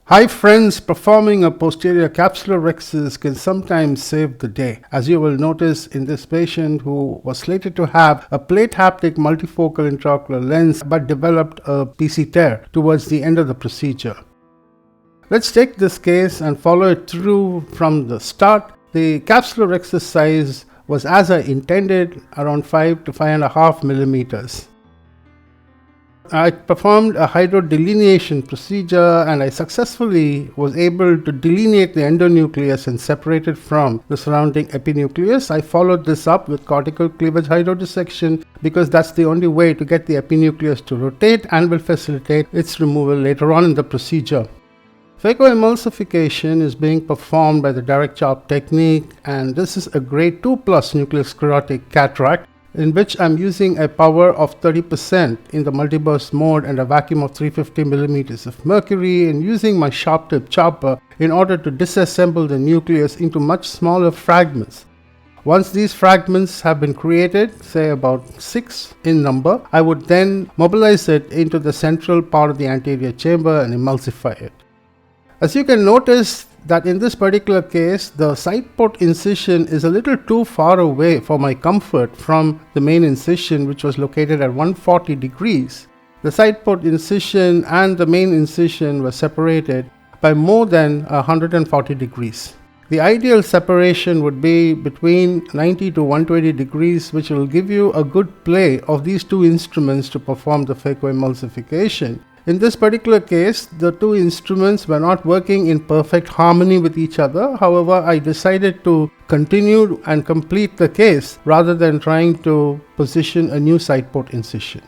Hi friends, performing a posterior capsular rhexis can sometimes save the day, as you will notice in this patient who was slated to have a plate haptic multifocal intraocular lens but developed a PC tear towards the end of the procedure. Let's take this case and follow it through from the start. The capsular rhexis size was as I intended, around 5 to 5.5 millimeters. I performed a hydrodelineation procedure and I successfully was able to delineate the endonucleus and separate it from the surrounding epinucleus. I followed this up with cortical cleavage hydrodissection because that's the only way to get the epinucleus to rotate and will facilitate its removal later on in the procedure. Phacoemulsification is being performed by the direct chop technique, and this is a grade 2+ nucleosclerotic cataract in which I'm using a power of 30% in the multiburst mode and a vacuum of 350 millimeters of mercury, and using my sharp tip chopper in order to disassemble the nucleus into much smaller fragments. Once these fragments have been created, say about 6 in number, I would then mobilize it into the central part of the anterior chamber and emulsify it. As you can notice that in this particular case, the side port incision is a little too far away for my comfort from the main incision, which was located at 140 degrees. The side port incision and the main incision were separated by more than 140 degrees. The ideal separation would be between 90 to 120 degrees, which will give you a good play of these two instruments to perform the phacoemulsification. In this particular case, the two instruments were not working in perfect harmony with each other. However, I decided to continue and complete the case rather than trying to position a new side port incision.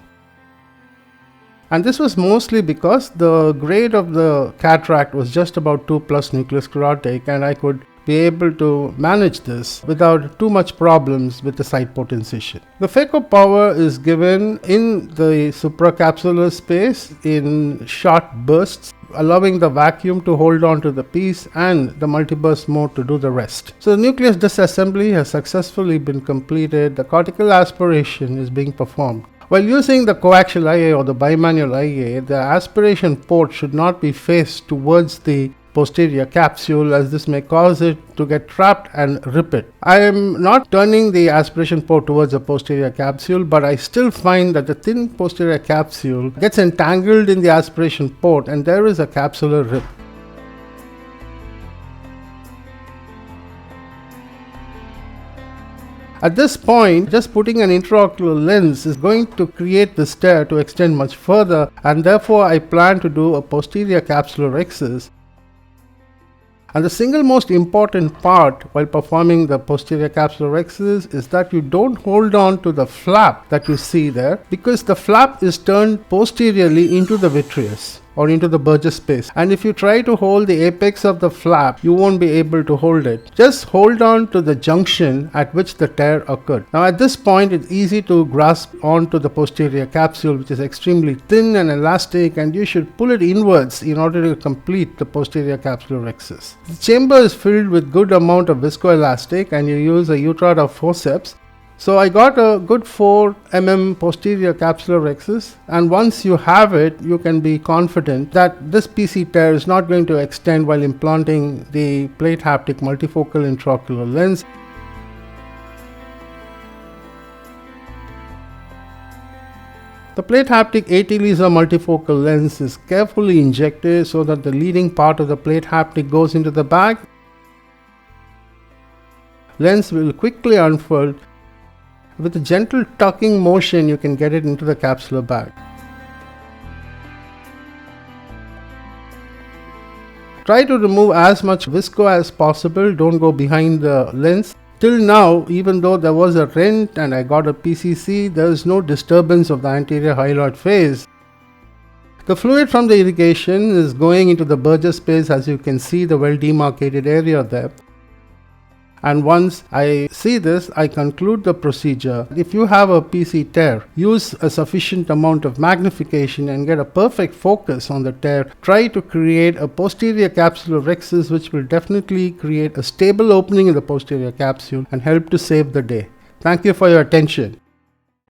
And this was mostly because the grade of the cataract was just about 2+ nucleosclerotic, and I could be able to manage this without too much problems with the side port incision. The phaco power is given in the supracapsular space in short bursts, allowing the vacuum to hold on to the piece and the multiburst mode to do the rest. So the nucleus disassembly has successfully been completed. The cortical aspiration is being performed. While using the coaxial IA or the bimanual IA, the aspiration port should not be faced towards the posterior capsule, as this may cause it to get trapped and rip it. I am not turning the aspiration port towards the posterior capsule, but I still find that the thin posterior capsule gets entangled in the aspiration port and there is a capsular rip. At this point, just putting an intraocular lens is going to create this tear to extend much further, and therefore I plan to do a posterior capsular rhexis. And the single most important part while performing the posterior capsular rhexis is that you don't hold on to the flap that you see there, because the flap is turned posteriorly into the vitreous or into the Burgess space, and if you try to hold the apex of the flap, you won't be able to hold it. Just hold on to the junction at which the tear occurred. Now at this point, it's easy to grasp onto the posterior capsule, which is extremely thin and elastic, and you should pull it inwards in order to complete the posterior capsular rhexis. The chamber is filled with good amount of viscoelastic, and you use a Utrada forceps. So I got a good 4 mm posterior capsular rhexis, and once you have it, you can be confident that this PC tear is not going to extend while implanting the plate haptic multifocal intraocular lens. The plate haptic 80 laser multifocal lens is carefully injected so that the leading part of the plate haptic goes into the bag. Lens will quickly unfold. With a gentle tucking motion, you can get it into the capsular bag. Try to remove as much visco as possible, don't go behind the lens. Till now, even though there was a rent and I got a PCC, there is no disturbance of the anterior hyaloid phase. The fluid from the irrigation is going into the Burgess space, as you can see the well demarcated area there. And once I see this, I conclude the procedure. If you have a PC tear, use a sufficient amount of magnification and get a perfect focus on the tear. Try to create a posterior capsular rhexis, which will definitely create a stable opening in the posterior capsule and help to save the day. Thank you for your attention.